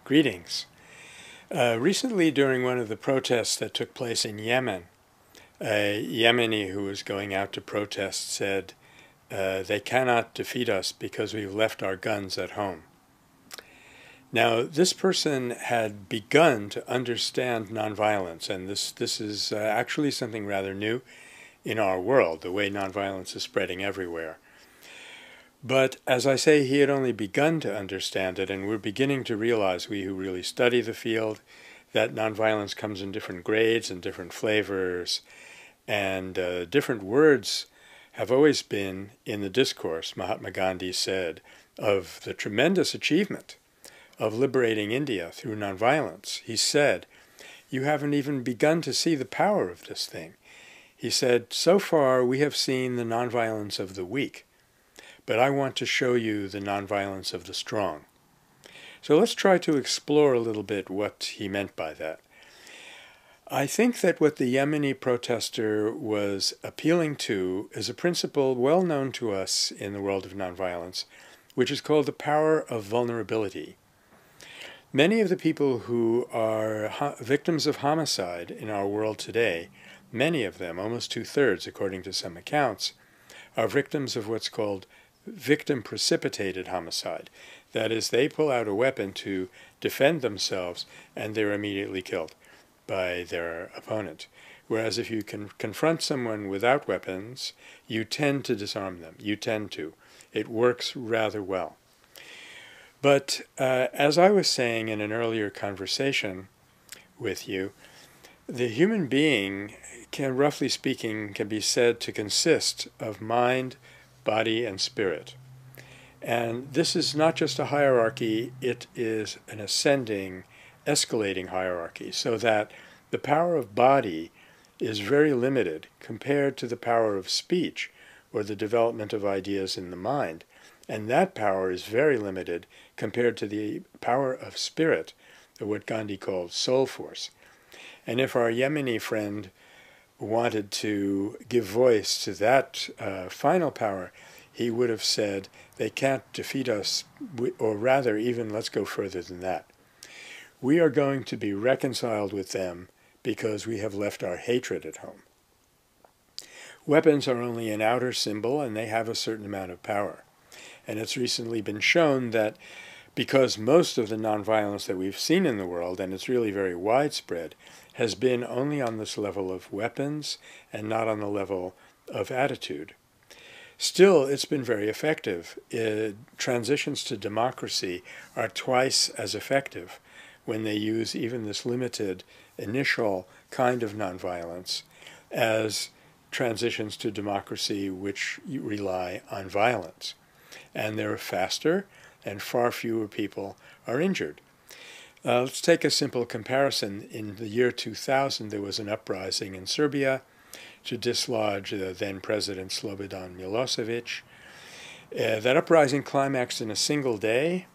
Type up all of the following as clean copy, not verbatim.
Greetings. Recently, during one of the protests that took place in Yemen, a Yemeni who was going out to protest said, they cannot defeat us because we've left our guns at home. Now, this person had begun to understand nonviolence, and this is actually something rather new in our world, the way nonviolence is spreading everywhere. But as I say, he had only begun to understand it, and we're beginning to realize, we who really study the field, that nonviolence comes in different grades and different flavors, and different words have always been in the discourse, Mahatma Gandhi said, of the tremendous achievement of liberating India through nonviolence. He said, "You haven't even begun to see the power of this thing." He said, "So far we have seen the nonviolence of the weak, but I want to show you the nonviolence of the strong." So let's try to explore a little bit what he meant by that. I think that what the Yemeni protester was appealing to is a principle well known to us in the world of nonviolence, which is called the power of vulnerability. Many of the people who are victims of homicide in our world today, many of them, almost 2/3 according to some accounts, are victims of what's called victim-precipitated homicide. That is, they pull out a weapon to defend themselves and they're immediately killed by their opponent. Whereas if you can confront someone without weapons, you tend to disarm them. You tend to. It works rather well. But as I was saying in an earlier conversation with you, the human being can, roughly speaking, can be said to consist of mind, body, and spirit. And this is not just a hierarchy, it is an ascending, escalating hierarchy, so that the power of body is very limited compared to the power of speech or the development of ideas in the mind. And that power is very limited compared to the power of spirit, or what Gandhi called soul force. And if our Yemeni friend wanted to give voice to that final power, he would have said, they can't defeat us, or rather, even let's go further than that. We are going to be reconciled with them because we have left our hatred at home. Weapons are only an outer symbol, and they have a certain amount of power. And it's recently been shown that because most of the nonviolence that we've seen in the world, and it's really very widespread, has been only on this level of weapons and not on the level of attitude. Still, it's been very effective. Transitions to democracy are twice as effective when they use even this limited initial kind of nonviolence as transitions to democracy which rely on violence. And they're faster, and far fewer people are injured. Let's take a simple comparison. In the year 2000, there was an uprising in Serbia to dislodge the then President Slobodan Milosevic. That uprising climaxed in a single day.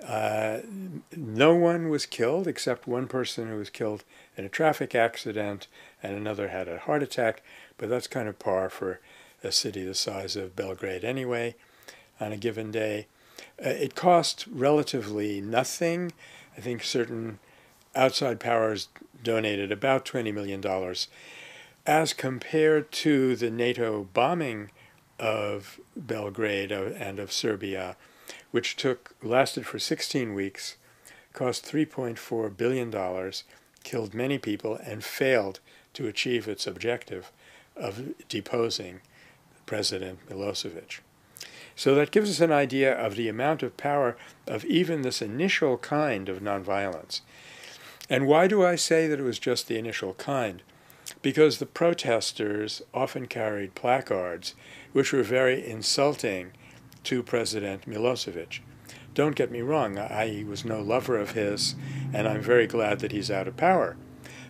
No one was killed except one person who was killed in a traffic accident, and another had a heart attack, but that's kind of par for a city the size of Belgrade anyway on a given day. It cost relatively nothing. I think certain outside powers donated about $20 million, as compared to the NATO bombing of Belgrade and of Serbia, which lasted for 16 weeks, cost $3.4 billion, killed many people, and failed to achieve its objective of deposing President Milosevic. So that gives us an idea of the amount of power of even this initial kind of nonviolence. And why do I say that it was just the initial kind? Because the protesters often carried placards which were very insulting to President Milosevic. Don't get me wrong, I was no lover of his, and I'm very glad that he's out of power.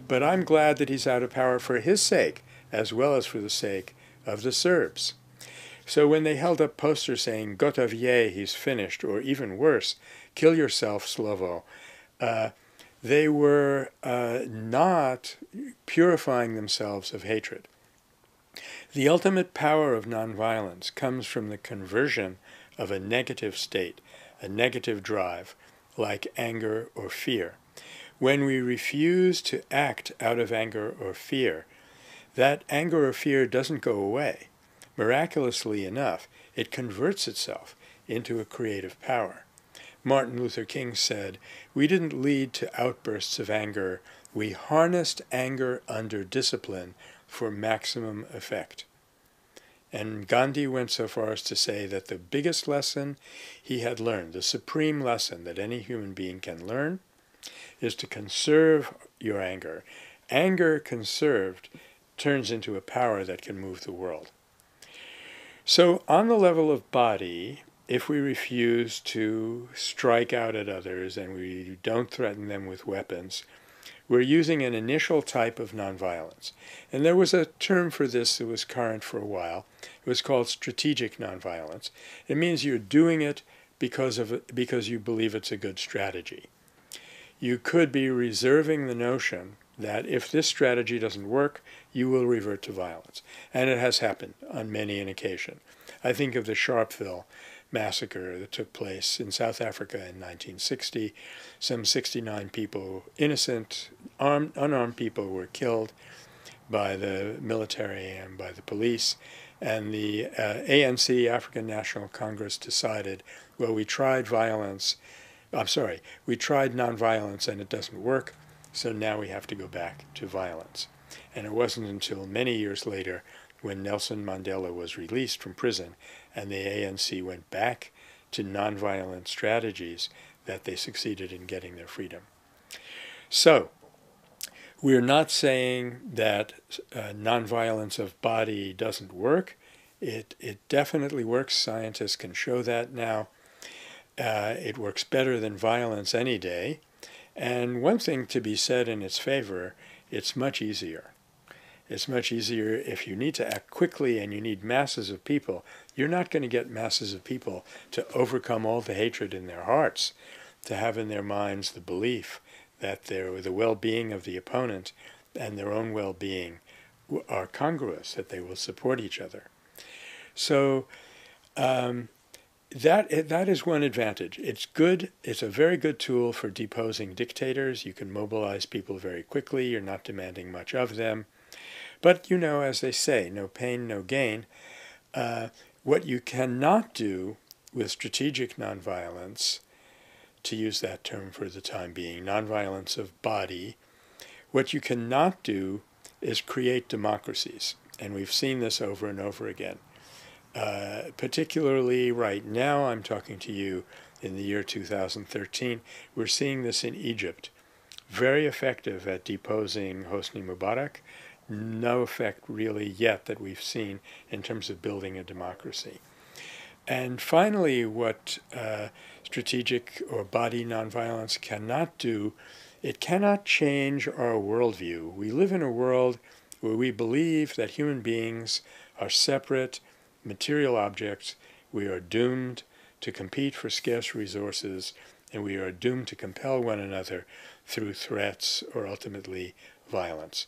But I'm glad that he's out of power for his sake, as well as for the sake of the Serbs. So when they held up posters saying, "Gotov je, he's finished," or even worse, "Kill yourself, Slovo," they were not purifying themselves of hatred. The ultimate power of nonviolence comes from the conversion of a negative state, a negative drive, like anger or fear. When we refuse to act out of anger or fear, that anger or fear doesn't go away. Miraculously enough, it converts itself into a creative power. Martin Luther King said, "We didn't lead to outbursts of anger. We harnessed anger under discipline for maximum effect." And Gandhi went so far as to say that the biggest lesson he had learned, the supreme lesson that any human being can learn, is to conserve your anger. Anger conserved turns into a power that can move the world. So on the level of body, if we refuse to strike out at others and we don't threaten them with weapons, we're using an initial type of nonviolence. And there was a term for this that was current for a while. It was called strategic nonviolence. It means you're doing it because you believe it's a good strategy. You could be reserving the notion that if this strategy doesn't work, you will revert to violence. And it has happened on many an occasion. I think of the Sharpeville massacre that took place in South Africa in 1960. Some 69 people, innocent, unarmed people, were killed by the military and by the police. And the ANC, African National Congress, decided, well, we tried nonviolence and it doesn't work, so now we have to go back to violence. And it wasn't until many years later, when Nelson Mandela was released from prison and the ANC went back to nonviolent strategies, that they succeeded in getting their freedom. So, we're not saying that nonviolence of body doesn't work. It definitely works. Scientists can show that now. It works better than violence any day. And one thing to be said in its favor, it's much easier. It's much easier if you need to act quickly and you need masses of people. You're not going to get masses of people to overcome all the hatred in their hearts, to have in their minds the belief that the well-being of the opponent and their own well-being are congruous, that they will support each other. So that is one advantage. It's good. It's a very good tool for deposing dictators. You can mobilize people very quickly. You're not demanding much of them. But, as they say, no pain, no gain. What you cannot do with strategic nonviolence, to use that term for the time being, nonviolence of body, what you cannot do is create democracies. And we've seen this over and over again. Particularly right now, I'm talking to you in the year 2013, we're seeing this in Egypt. Very effective at deposing Hosni Mubarak. No effect really yet that we've seen in terms of building a democracy. And finally, what strategic or body nonviolence cannot do, it cannot change our worldview. We live in a world where we believe that human beings are separate, material objects. We are doomed to compete for scarce resources, and we are doomed to compel one another through threats or ultimately violence.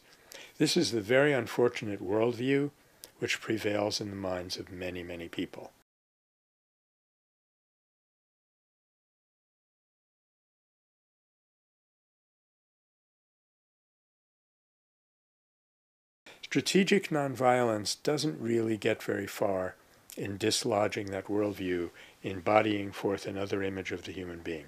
This is the very unfortunate worldview which prevails in the minds of many, many people. Strategic nonviolence doesn't really get very far in dislodging that worldview, embodying forth another image of the human being.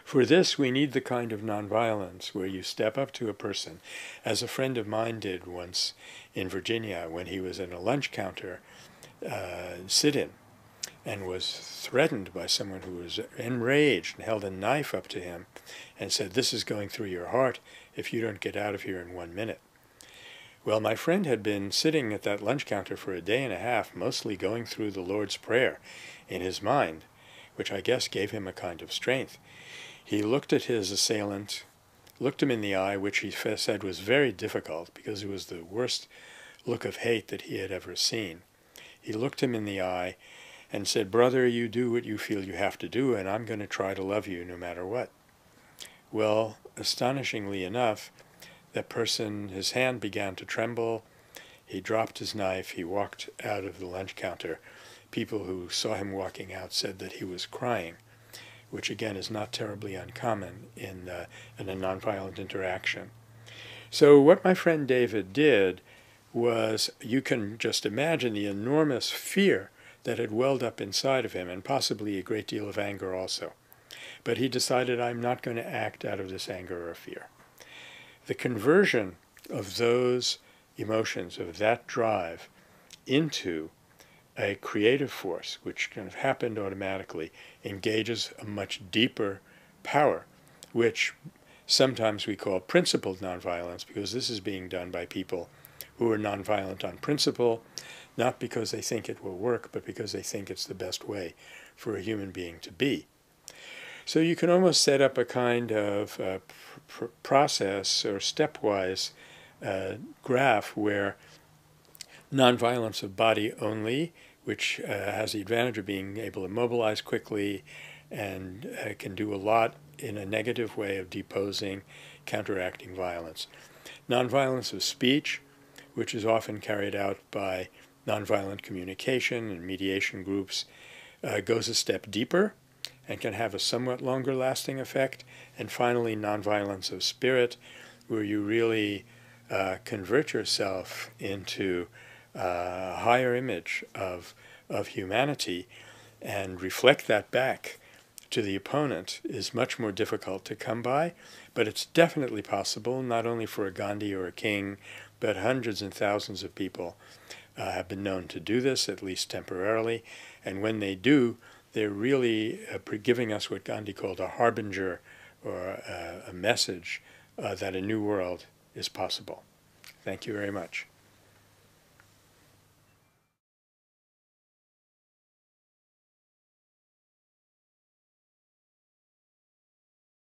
For this, we need the kind of nonviolence where you step up to a person, as a friend of mine did once in Virginia when he was in a lunch counter sit-in and was threatened by someone who was enraged and held a knife up to him and said, "This is going through your heart if you don't get out of here in 1 minute." Well, my friend had been sitting at that lunch counter for a day and a half, mostly going through the Lord's Prayer in his mind, which I guess gave him a kind of strength. He looked at his assailant, looked him in the eye, which he said was very difficult because it was the worst look of hate that he had ever seen. He looked him in the eye and said, "Brother, you do what you feel you have to do, and I'm going to try to love you no matter what." Well, astonishingly enough, that person, his hand began to tremble. He dropped his knife. He walked out of the lunch counter. People who saw him walking out said that he was crying. which again is not terribly uncommon in a nonviolent interaction. So what my friend David did was, you can just imagine the enormous fear that had welled up inside of him, and possibly a great deal of anger also. But he decided, I'm not going to act out of this anger or fear. The conversion of those emotions, of that drive, into a creative force, which kind of happened automatically, engages a much deeper power, which sometimes we call principled nonviolence, because this is being done by people who are nonviolent on principle, not because they think it will work, but because they think it's the best way for a human being to be. So you can almost set up a kind of process or stepwise graph where nonviolence of body only, which has the advantage of being able to mobilize quickly and can do a lot in a negative way of deposing, counteracting violence. Nonviolence of speech, which is often carried out by nonviolent communication and mediation groups, goes a step deeper and can have a somewhat longer lasting effect. And finally, nonviolence of spirit, where you really convert yourself into a higher image of humanity and reflect that back to the opponent, is much more difficult to come by, but it's definitely possible, not only for a Gandhi or a King, but hundreds and thousands of people have been known to do this, at least temporarily, and when they do, they're really giving us what Gandhi called a harbinger, or a message that a new world is possible. Thank you very much.